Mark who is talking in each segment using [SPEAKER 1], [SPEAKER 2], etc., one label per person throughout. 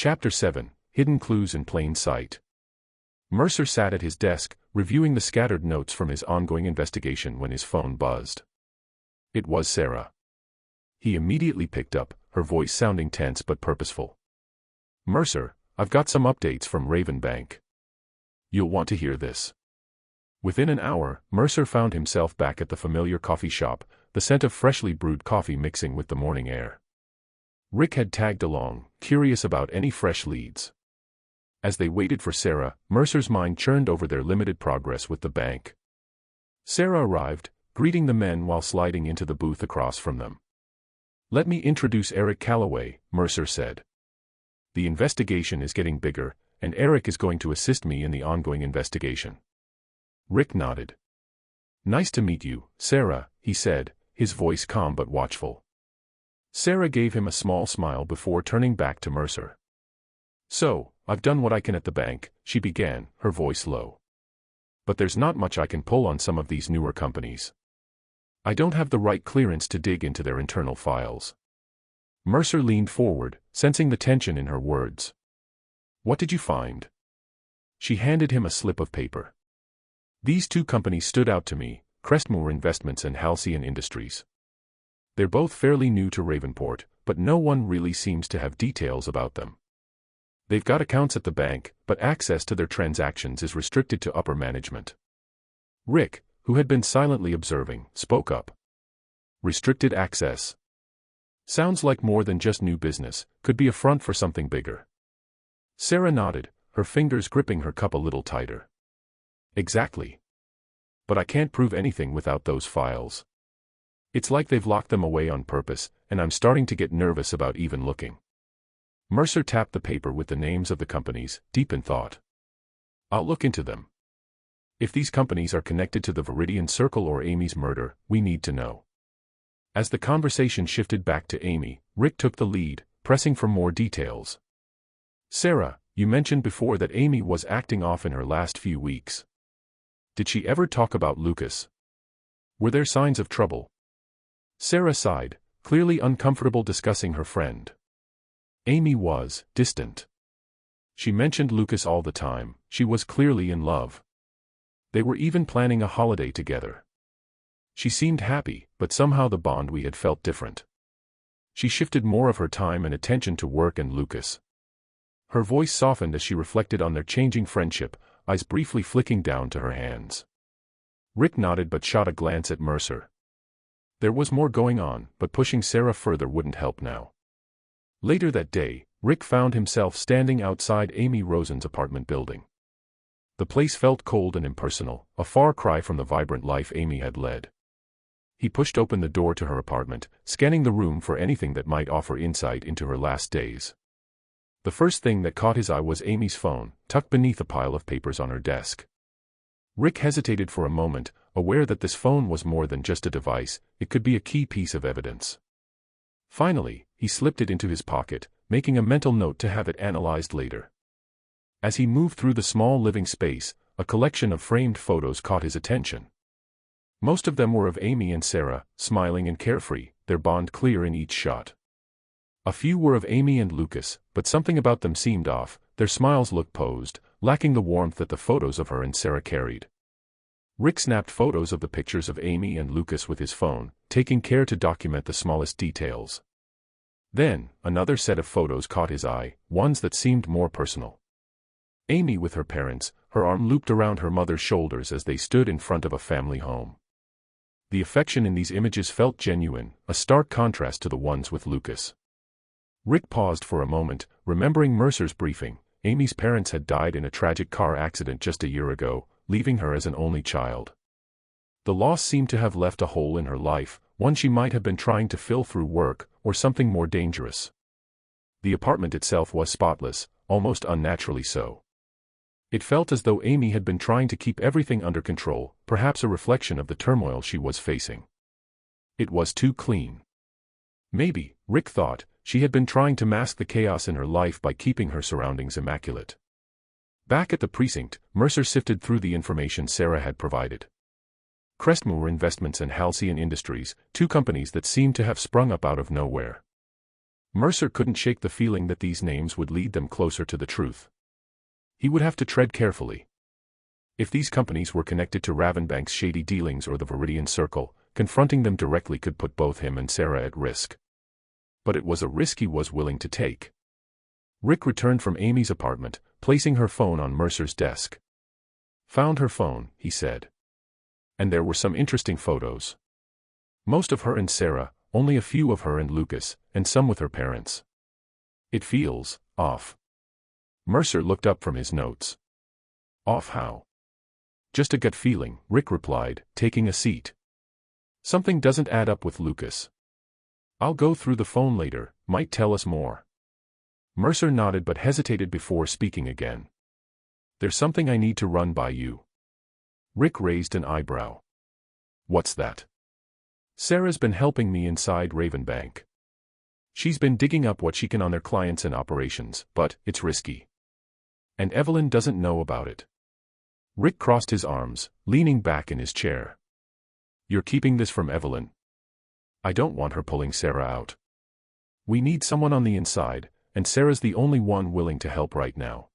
[SPEAKER 1] Chapter 7, Hidden Clues in Plain Sight. Mercer sat at his desk, reviewing the scattered notes from his ongoing investigation when his phone buzzed. It was Sarah. He immediately picked up, her voice sounding tense but purposeful. "Mercer, I've got some updates from Ravenbank. You'll want to hear this." Within an hour, Mercer found himself back at the familiar coffee shop, the scent of freshly brewed coffee mixing with the morning air. Rick had tagged along, curious about any fresh leads. As they waited for Sarah, Mercer's mind churned over their limited progress with the bank. Sarah arrived, greeting the men while sliding into the booth across from them. "Let me introduce Eric Calloway," Mercer said. "The investigation is getting bigger, and Eric is going to assist me in the ongoing investigation." Rick nodded. "Nice to meet you, Sarah," he said, his voice calm but watchful. Sarah gave him a small smile before turning back to Mercer. "So, I've done what I can at the bank," she began, her voice low. "But there's not much I can pull on some of these newer companies. I don't have the right clearance to dig into their internal files." Mercer leaned forward, sensing the tension in her words. "What did you find?" She handed him a slip of paper. "These two companies stood out to me, Crestmoor Investments and Halcyon Industries. They're both fairly new to Ravenport, but no one really seems to have details about them. They've got accounts at the bank, but access to their transactions is restricted to upper management." Rick, who had been silently observing, spoke up. "Restricted access? Sounds like more than just new business, could be a front for something bigger." Sarah nodded, her fingers gripping her cup a little tighter. "Exactly. But I can't prove anything without those files. It's like they've locked them away on purpose, and I'm starting to get nervous about even looking." Mercer tapped the paper with the names of the companies, deep in thought. "I'll look into them. If these companies are connected to the Viridian Circle or Amy's murder, we need to know." As the conversation shifted back to Amy, Rick took the lead, pressing for more details. "Sarah, you mentioned before that Amy was acting off in her last few weeks. Did she ever talk about Lucas? Were there signs of trouble?" Sarah sighed, clearly uncomfortable discussing her friend. Amy was distant. She mentioned Lucas all the time, she was clearly in love. They were even planning a holiday together. She seemed happy, but somehow the bond we had felt different. She shifted more of her time and attention to work and Lucas. Her voice softened as she reflected on their changing friendship, eyes briefly flicking down to her hands. Rick nodded but shot a glance at Mercer. There was more going on, but pushing Sarah further wouldn't help now. Later that day, Rick found himself standing outside Amy Rosen's apartment building. The place felt cold and impersonal, a far cry from the vibrant life Amy had led. He pushed open the door to her apartment, scanning the room for anything that might offer insight into her last days. The first thing that caught his eye was Amy's phone, tucked beneath a pile of papers on her desk. Rick hesitated for a moment, aware that this phone was more than just a device, it could be a key piece of evidence. Finally, he slipped it into his pocket, making a mental note to have it analyzed later. As he moved through the small living space, a collection of framed photos caught his attention. Most of them were of Amy and Sarah, smiling and carefree, their bond clear in each shot. A few were of Amy and Lucas, but something about them seemed off, their smiles looked posed, lacking the warmth that the photos of her and Sarah carried. Rick snapped photos of the pictures of Amy and Lucas with his phone, taking care to document the smallest details. Then, another set of photos caught his eye, ones that seemed more personal. Amy with her parents, her arm looped around her mother's shoulders as they stood in front of a family home. The affection in these images felt genuine, a stark contrast to the ones with Lucas. Rick paused for a moment, remembering Mercer's briefing. Amy's parents had died in a tragic car accident just a year ago, leaving her as an only child. The loss seemed to have left a hole in her life, one she might have been trying to fill through work, or something more dangerous. The apartment itself was spotless, almost unnaturally so. It felt as though Amy had been trying to keep everything under control, perhaps a reflection of the turmoil she was facing. It was too clean. Maybe, Rick thought, she had been trying to mask the chaos in her life by keeping her surroundings immaculate. Back at the precinct, Mercer sifted through the information Sarah had provided. Crestmoor Investments and Halcyon Industries, two companies that seemed to have sprung up out of nowhere. Mercer couldn't shake the feeling that these names would lead them closer to the truth. He would have to tread carefully. If these companies were connected to Ravenbank's shady dealings or the Viridian Circle, confronting them directly could put both him and Sarah at risk. But it was a risk he was willing to take. Rick returned from Amy's apartment, placing her phone on Mercer's desk. "Found her phone," he said. And there were some interesting photos. Most of her and Sarah, only a few of her and Lucas, and some with her parents. "It feels off." Mercer looked up from his notes. "Off how?" "Just a gut feeling," Rick replied, taking a seat. "Something doesn't add up with Lucas. I'll go through the phone later, might tell us more." Mercer nodded but hesitated before speaking again. "There's something I need to run by you." Rick raised an eyebrow. "What's that?" "Sarah's been helping me inside Ravenbank. She's been digging up what she can on their clients and operations, but it's risky. And Evelynn doesn't know about it." Rick crossed his arms, leaning back in his chair. "You're keeping this from Evelynn?" "I don't want her pulling Sarah out. We need someone on the inside, and Sarah's the only one willing to help right now."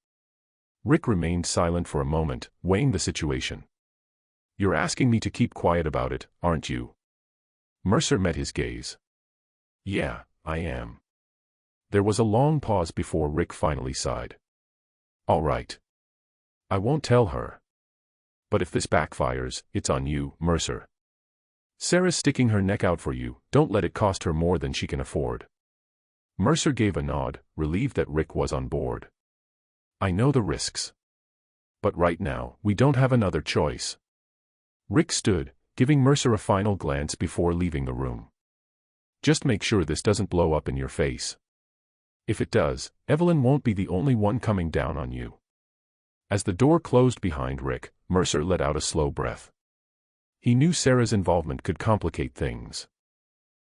[SPEAKER 1] Rick remained silent for a moment, weighing the situation. "You're asking me to keep quiet about it, aren't you?" Mercer met his gaze. "Yeah, I am." There was a long pause before Rick finally sighed. "All right. I won't tell her. But if this backfires, it's on you, Mercer. Sarah's sticking her neck out for you, don't let it cost her more than she can afford." Mercer gave a nod, relieved that Rick was on board. "I know the risks. But right now, we don't have another choice." Rick stood, giving Mercer a final glance before leaving the room. "Just make sure this doesn't blow up in your face. If it does, Evelynn won't be the only one coming down on you." As the door closed behind Rick, Mercer let out a slow breath. He knew Sarah's involvement could complicate things.